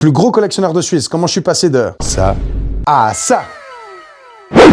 Plus gros collectionneur de Suisse, comment je suis passé de ça à ça?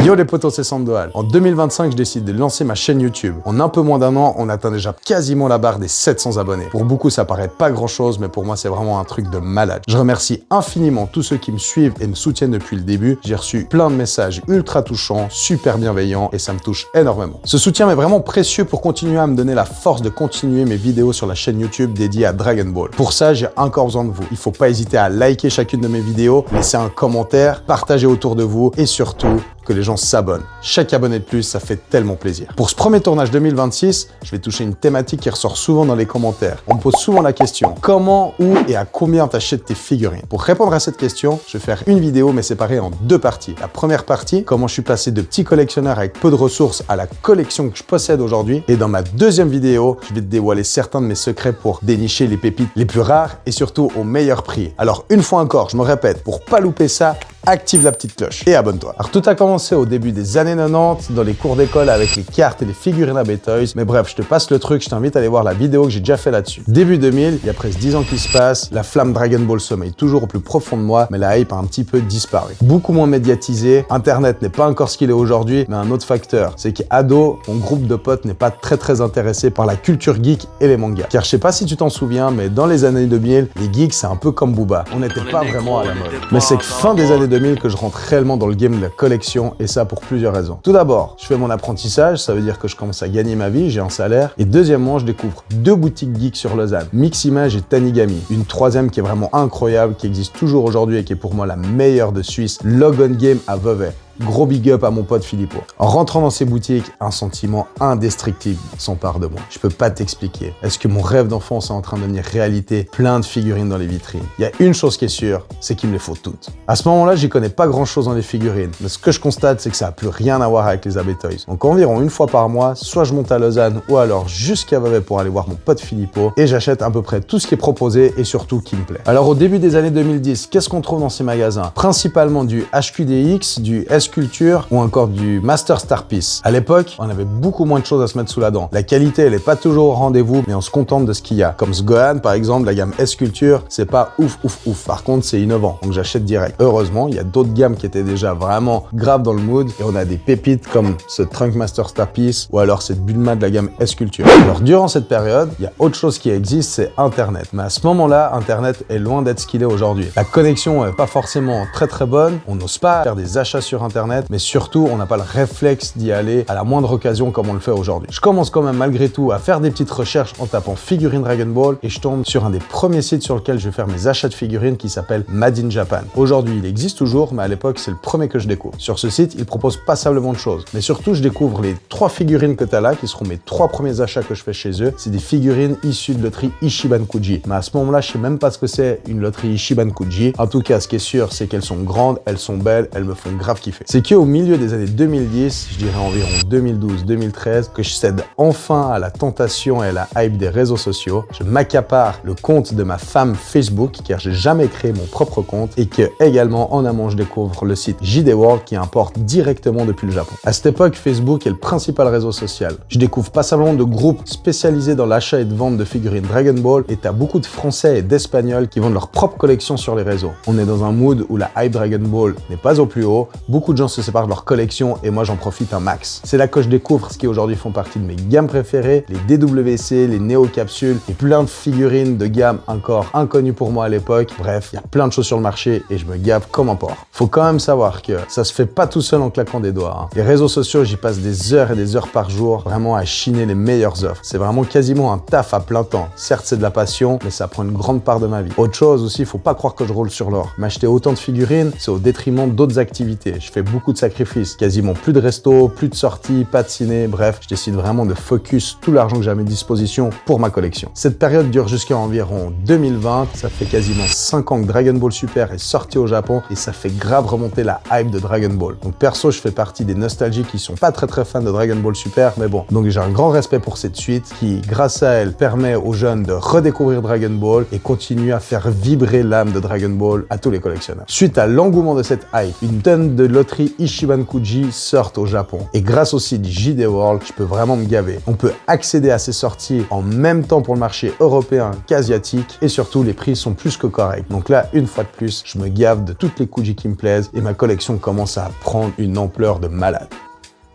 Yo les potos, c'est Sandoval. En 2025, je décide de lancer ma chaîne YouTube. En un peu moins d'un an, on atteint déjà quasiment la barre des 700 abonnés. Pour beaucoup, ça paraît pas grand chose, mais pour moi, c'est vraiment un truc de malade. Je remercie infiniment tous ceux qui me suivent et me soutiennent depuis le début. J'ai reçu plein de messages ultra touchants, super bienveillants et ça me touche énormément. Ce soutien est vraiment précieux pour continuer à me donner la force de continuer mes vidéos sur la chaîne YouTube dédiée à Dragon Ball. Pour ça, j'ai encore besoin de vous. Il faut pas hésiter à liker chacune de mes vidéos, laisser un commentaire, partager autour de vous et surtout, que les gens s'abonnent. Chaque abonné de plus, ça fait tellement plaisir. Pour ce premier tournage 2026, je vais toucher une thématique qui ressort souvent dans les commentaires. On me pose souvent la question, comment, où et à combien t'achètes tes figurines? Pour répondre à cette question, je vais faire une vidéo mais séparée en deux parties. La première partie, comment je suis passé de petit collectionneur avec peu de ressources à la collection que je possède aujourd'hui. Et dans ma deuxième vidéo, je vais te dévoiler certains de mes secrets pour dénicher les pépites les plus rares et surtout au meilleur prix. Alors une fois encore, je me répète, pour pas louper ça, active la petite cloche et abonne-toi. Alors tout a commencé au début des années 90 dans les cours d'école avec les cartes et les figurines à Toys. Mais bref, je te passe le truc, je t'invite à aller voir la vidéo que j'ai déjà fait là-dessus. Début 2000, il y a presque 10 ans qui se passent, la flamme Dragon Ball sommeille toujours au plus profond de moi, mais la hype a un petit peu disparu. Beaucoup moins médiatisé, Internet n'est pas encore ce qu'il est aujourd'hui, mais un autre facteur, c'est qu'ado, mon groupe de potes n'est pas très intéressé par la culture geek et les mangas. Car je sais pas si tu t'en souviens, mais dans les années 2000, les geeks c'est un peu comme Booba. On n'était pas vraiment à la mode. Mais c'est que fin des années 2000 que je rentre réellement dans le game de la collection et ça pour plusieurs raisons. Tout d'abord, je fais mon apprentissage, ça veut dire que je commence à gagner ma vie, j'ai un salaire. Et deuxièmement, je découvre deux boutiques geeks sur Lausanne, Miximage et Tanigami. Une troisième qui est vraiment incroyable, qui existe toujours aujourd'hui et qui est pour moi la meilleure de Suisse, Logon Game à Vevey. Gros big up à mon pote Philippot. En rentrant dans ces boutiques, un sentiment indestructible s'empare de moi. Je peux pas t'expliquer. Est-ce que mon rêve d'enfance est en train de devenir réalité? Plein de figurines dans les vitrines. Il y a une chose qui est sûre, c'est qu'il me les faut toutes. À ce moment-là, j'y connais pas grand chose dans les figurines. Mais ce que je constate, c'est que ça a plus rien à voir avec les AB Toys. Donc environ une fois par mois, soit je monte à Lausanne ou alors jusqu'à Vevey pour aller voir mon pote Philippot et j'achète à peu près tout ce qui est proposé et surtout qui me plaît. Alors au début des années 2010, qu'est-ce qu'on trouve dans ces magasins? Principalement du HQDX, du Sculpture ou encore du Master Star Piece. À l'époque, on avait beaucoup moins de choses à se mettre sous la dent. La qualité, elle est pas toujours au rendez-vous, mais on se contente de ce qu'il y a. Comme ce Gohan, par exemple, la gamme Sculpture, c'est pas ouf. Par contre, c'est innovant, donc j'achète direct. Heureusement, il y a d'autres gammes qui étaient déjà vraiment graves dans le mood et on a des pépites comme ce Trunk Master Star Piece ou alors cette Bulma de la gamme Sculpture. Alors, durant cette période, il y a autre chose qui existe, c'est Internet. Mais à ce moment-là, Internet est loin d'être ce qu'il est aujourd'hui. La connexion est pas forcément très bonne, on n'ose pas faire des achats sur Internet, mais surtout, on n'a pas le réflexe d'y aller à la moindre occasion comme on le fait aujourd'hui. Je commence quand même malgré tout à faire des petites recherches en tapant figurines Dragon Ball et je tombe sur un des premiers sites sur lequel je vais faire mes achats de figurines qui s'appelle Made in Japan. Aujourd'hui, il existe toujours, mais à l'époque, c'est le premier que je découvre. Sur ce site, il propose passablement de choses. Mais surtout, je découvre les 3 figurines que tu as là, qui seront mes 3 premiers achats que je fais chez eux. C'est des figurines issues de loterie Ichiban-Kuji. Mais à ce moment-là, je sais même pas ce que c'est une loterie Ichiban-Kuji. En tout cas, ce qui est sûr, c'est qu'elles sont grandes, elles sont belles, elles me font grave kiffer. C'est qu'au milieu des années 2010, je dirais environ 2012-2013, que je cède enfin à la tentation et à la hype des réseaux sociaux. Je m'accapare le compte de ma femme Facebook, car j'ai jamais créé mon propre compte, et que également en amont, je découvre le site JD World qui importe directement depuis le Japon. À cette époque, Facebook est le principal réseau social. Je découvre passablement de groupes spécialisés dans l'achat et de vente de figurines Dragon Ball, et t'as beaucoup de Français et d'Espagnols qui vendent leur propre collection sur les réseaux. On est dans un mood où la hype Dragon Ball n'est pas au plus haut, beaucoup de gens se séparent de leur collection et moi j'en profite un max. C'est là que je découvre ce qui aujourd'hui font partie de mes gammes préférées, les DWC, les Neo Capsules et plein de figurines de gamme encore inconnues pour moi à l'époque. Bref, il y a plein de choses sur le marché et je me gave comme un porc. Faut quand même savoir que ça se fait pas tout seul en claquant des doigts, hein. Les réseaux sociaux, j'y passe des heures et des heures par jour vraiment à chiner les meilleures offres. C'est vraiment quasiment un taf à plein temps. Certes, c'est de la passion, mais ça prend une grande part de ma vie. Autre chose aussi, faut pas croire que je roule sur l'or. M'acheter autant de figurines, c'est au détriment d'autres activités. Je fais beaucoup de sacrifices, quasiment plus de resto, plus de sorties, pas de ciné, bref, je décide vraiment de focus tout l'argent que j'ai à mes dispositions pour ma collection. Cette période dure jusqu'à environ 2020, ça fait quasiment 5 ans que Dragon Ball Super est sorti au Japon et ça fait grave remonter la hype de Dragon Ball. Donc perso, je fais partie des nostalgiques qui sont pas très fans de Dragon Ball Super, mais bon. Donc j'ai un grand respect pour cette suite qui, grâce à elle, permet aux jeunes de redécouvrir Dragon Ball et continuer à faire vibrer l'âme de Dragon Ball à tous les collectionneurs. Suite à l'engouement de cette hype, une tonne de loteries bijouterie Ichiban Kuji sortent au Japon. Et grâce au site JD World, je peux vraiment me gaver. On peut accéder à ces sorties en même temps pour le marché européen qu'asiatique et surtout les prix sont plus que corrects. Donc là, une fois de plus, je me gave de toutes les Kuji qui me plaisent et ma collection commence à prendre une ampleur de malade.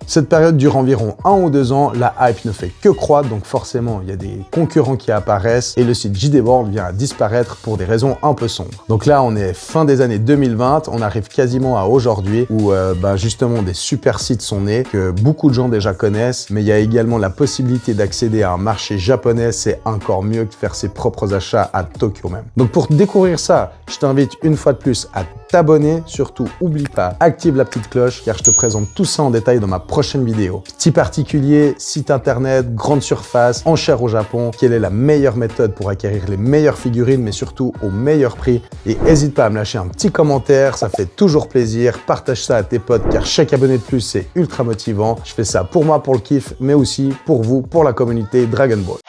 Cette période dure environ 1 ou 2 ans, la hype ne fait que croître, donc forcément il y a des concurrents qui apparaissent et le site JD World vient à disparaître pour des raisons un peu sombres. Donc là on est fin des années 2020, on arrive quasiment à aujourd'hui où justement des super sites sont nés que beaucoup de gens déjà connaissent, mais il y a également la possibilité d'accéder à un marché japonais, c'est encore mieux que de faire ses propres achats à Tokyo même. Donc pour découvrir ça, je t'invite une fois de plus à t'abonner, surtout oublie pas, active la petite cloche car je te présente tout ça en détail dans ma prochaine vidéo. Petit particulier, site internet, grande surface, enchères au Japon, quelle est la meilleure méthode pour acquérir les meilleures figurines mais surtout au meilleur prix et n'hésite pas à me lâcher un petit commentaire, ça fait toujours plaisir, partage ça à tes potes car chaque abonné de plus c'est ultra motivant. Je fais ça pour moi, pour le kiff, mais aussi pour vous, pour la communauté Dragon Ball.